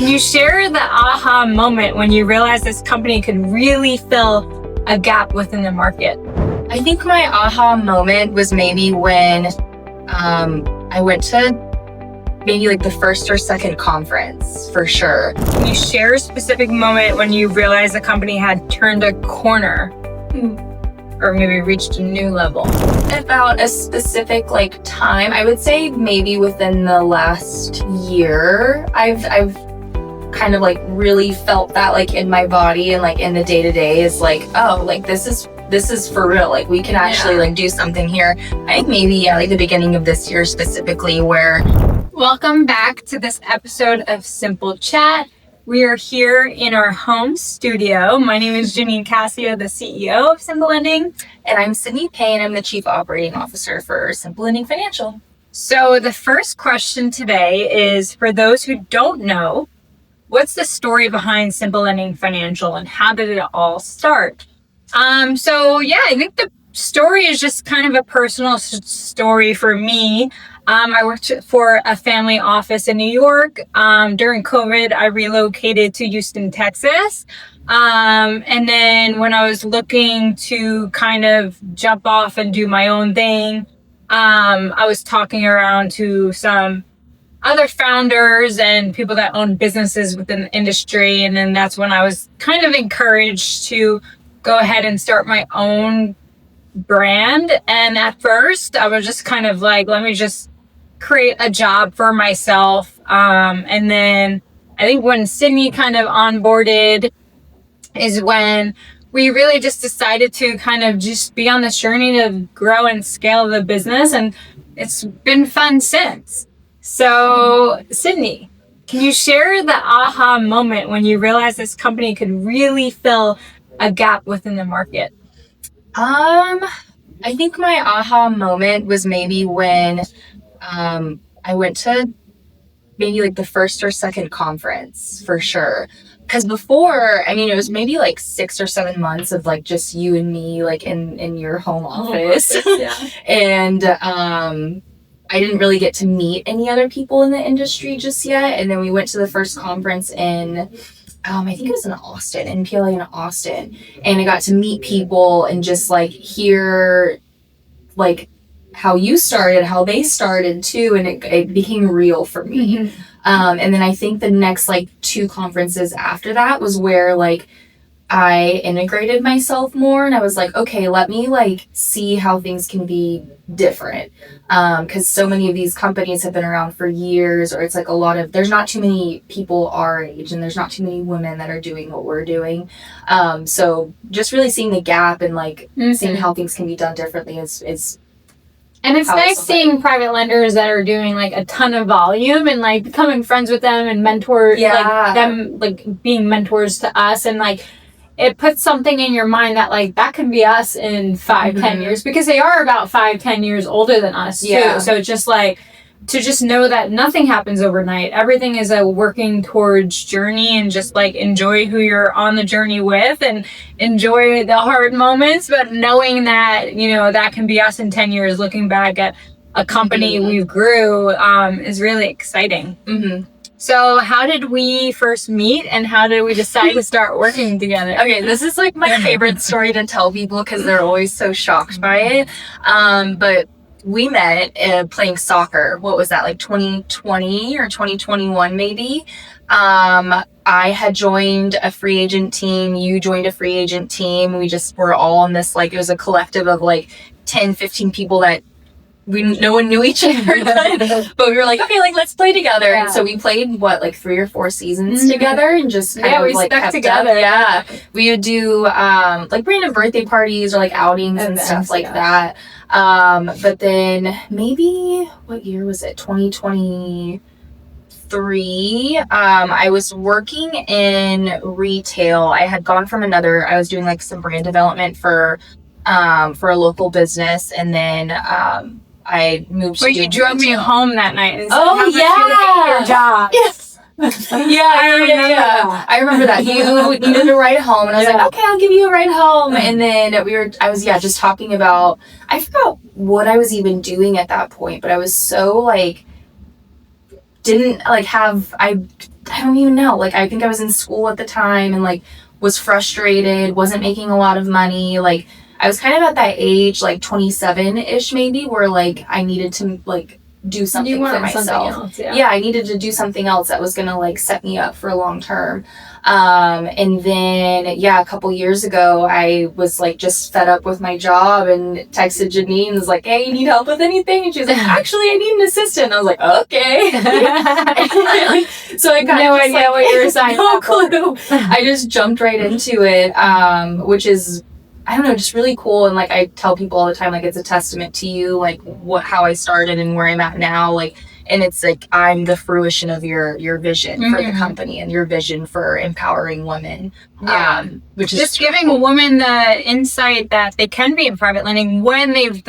Can you share the aha moment when you realized this company could really fill a gap within the market? I think my aha moment was maybe when I went to maybe like the first or second conference, for sure. Can you share a specific moment when you realized the company had turned a corner or maybe reached a new level? About a specific time, I would say maybe within the last year, I've kind of really felt that in my body and in the day-to-day is this is for real. We can actually do something here. I think maybe the beginning of this year specifically where. Welcome back to this episode of Simple Chat. We are here in our home studio. My name is Janine Cascio, the CEO of Simple Lending. And I'm Sydney Payne. I'm the Chief Operating Officer for Simple Lending Financial. So the first question today is, for those who don't know, what's the story behind Simple Lending Financial and how did it all start? I think the story is just kind of a personal story for me. I worked for a family office in New York. During COVID, I relocated to Houston, Texas. And then when I was looking to kind of jump off and do my own thing, I was talking around to some other founders and people that own businesses within the industry. And then that's when I was kind of encouraged to go ahead and start my own brand. And at first I was just kind of let me just create a job for myself. And then I think when Sydney kind of onboarded is when we really just decided to kind of just be on this journey to grow and scale the business. And it's been fun since. So Sydney, can you share the aha moment when you realized this company could really fill a gap within the market? I think my aha moment was maybe when I went to maybe the first or second conference, for sure. Because before, it was maybe 6 or 7 months of just you and me in your home office. Yeah. And I didn't really get to meet any other people in the industry just yet. And then we went to the first conference in I think it was in Austin, in PLA in Austin. And I got to meet people and just hear how you started, how they started too. And it became real for me. Mm-hmm. And then I think the next 2 conferences after that was where I integrated myself more and I was okay, let me see how things can be different. Cause so many of these companies have been around for years, or it's there's not too many people our age and there's not too many women that are doing what we're doing. So just really seeing the gap and seeing how things can be done differently is and it's nice seeing private lenders that are doing a ton of volume and becoming friends with them and them being mentors to us, and it puts something in your mind that that could be us in 5-10 years, because they are about 5-10 years older than us too. So it's just to just know that nothing happens overnight. Everything is a working towards journey, and just enjoy who you're on the journey with and enjoy the hard moments, but knowing that, that can be us in 10 years looking back at a company we grew is really exciting. Mm-hmm. So how did we first meet and how did we decide to start working together? Okay, this is my favorite story to tell people because they're always so shocked by it. But we met playing soccer. What was that, 2020 or 2021 maybe? I had joined a free agent team. You joined a free agent team. We just were all on this, it was a collective of 10, 15 people that no one knew each other, but we were okay, let's play together. Yeah. And so we played 3 or 4 seasons together and just kind of stuck kept together. Up. Yeah. We would do random birthday parties or outings and stuff like that. But then maybe what year was it? 2023. I was working in retail. I had gone from I was doing some brand development for a local business, and then I moved. But you drove me home that night. And said, your job. Yes. I remember that. You needed a ride home, and I was okay, I'll give you a ride home. And then I was just talking about, I forgot what I was even doing at that point, but I was so didn't I I don't even know. Like, I think I was in school at the time and like was frustrated, wasn't making a lot of money. Like, I was kind of at that age, like 27-ish maybe, where like I needed to like do something for myself. Yeah, I needed to do something else that was gonna like set me up for long term. And then a couple years ago, I was like just fed up with my job and texted Janine and was like, "Hey, you need help with anything?" And she was like, "Actually, I need an assistant." I was like, "Okay." So I got no idea what you were saying. No clue. I just jumped right into it, which is, I don't know, just really cool. And like I tell people all the time, like it's a testament to you, like how I started and where I'm at now. Like, and it's like I'm the fruition of your vision for the company and your vision for empowering women. Which is just giving a woman the insight that they can be in private lending when they've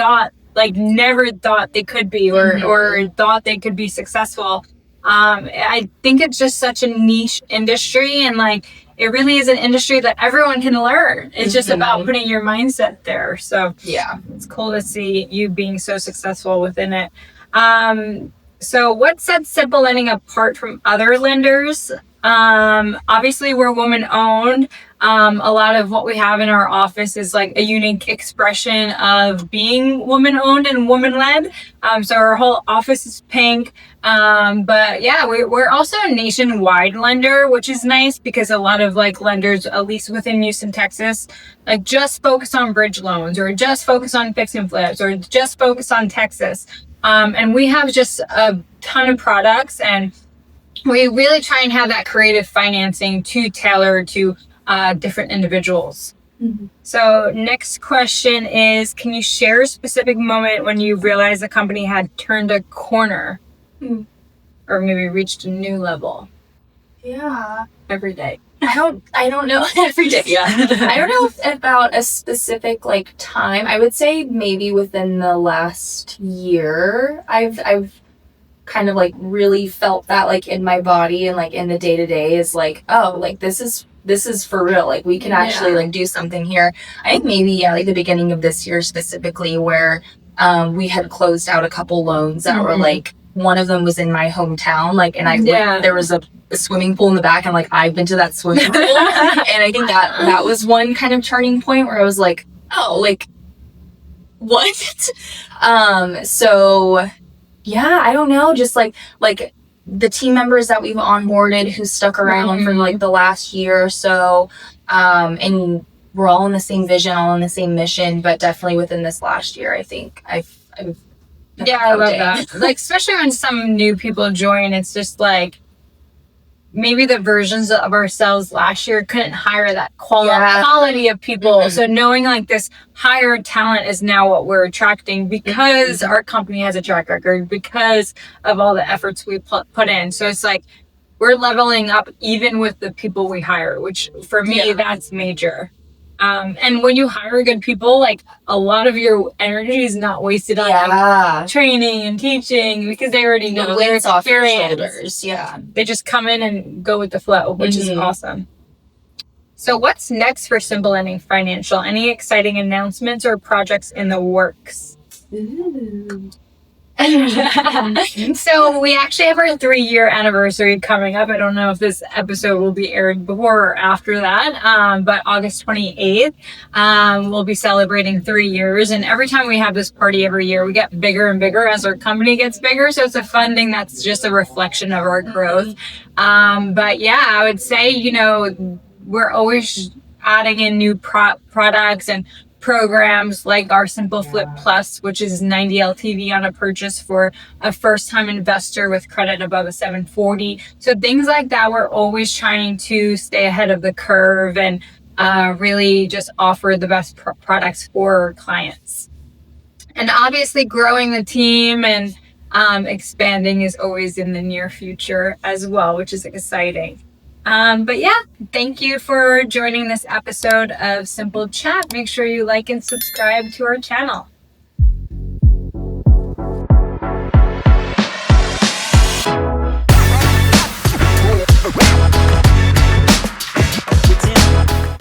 never thought they could be or thought they could be successful. I think it's just such a niche industry, and like it really is an industry that everyone can learn. It's just about putting your mindset there. So yeah, it's cool to see you being so successful within it. So what sets Simple Lending apart from other lenders? Obviously we're woman owned. A lot of what we have in our office is like a unique expression of being woman owned and woman led. So our whole office is pink. But yeah, we're also a nationwide lender, which is nice because a lot of like lenders, at least within Houston, Texas, like just focus on bridge loans or just focus on fix and flips or just focus on Texas. And we have just a ton of products, and we really try and have that creative financing to tailor to different individuals. So next question is, can you share a specific moment when you realized the company had turned a corner or maybe reached a new level? Yeah. Every day. I don't know every day. Yeah. I don't know about a specific like time. I would say maybe within the last year, I've kind of like really felt that like in my body and like in the day-to-day is like, oh, like this is for real. Like we can actually like do something here. I think maybe like the beginning of this year specifically where we had closed out a couple loans that were like, one of them was in my hometown, like, and there was a swimming pool in the back, and like I've been to that swimming pool, and I think that was one kind of turning point where I was like, oh, like what? So yeah, I don't know, just like the team members that we've onboarded who stuck around for like the last year or so, and we're all in the same vision, all in the same mission, but definitely within this last year, I think I've I love that. Like, especially when some new people join, it's just like maybe the versions of ourselves last year couldn't hire that quality of people. So knowing like this higher talent is now what we're attracting because our company has a track record, because of all the efforts we put in. So it's like we're leveling up even with the people we hire, which for me, that's major. And when you hire good people, like a lot of your energy is not wasted on like, training and teaching because they already know their experience. They just come in and go with the flow, which is awesome. So what's next for Simple Lending Financial? Any exciting announcements or projects in the works? So we actually have our 3-year anniversary coming up. I don't know if this episode will be aired before or after that, but August 28th, we'll be celebrating 3 years. And every time we have this party every year, we get bigger and bigger as our company gets bigger. So it's a fun thing that's just a reflection of our growth. But yeah, I would say, you know, we're always adding in new products and programs like our Simple Flip Plus, which is 90 LTV on a purchase for a first-time investor with credit above a 740. So things like that, we're always trying to stay ahead of the curve and really just offer the best products for clients. And obviously growing the team and expanding is always in the near future as well, which is exciting. But yeah, thank you for joining this episode of Simple Chat. Make sure you like and subscribe to our channel.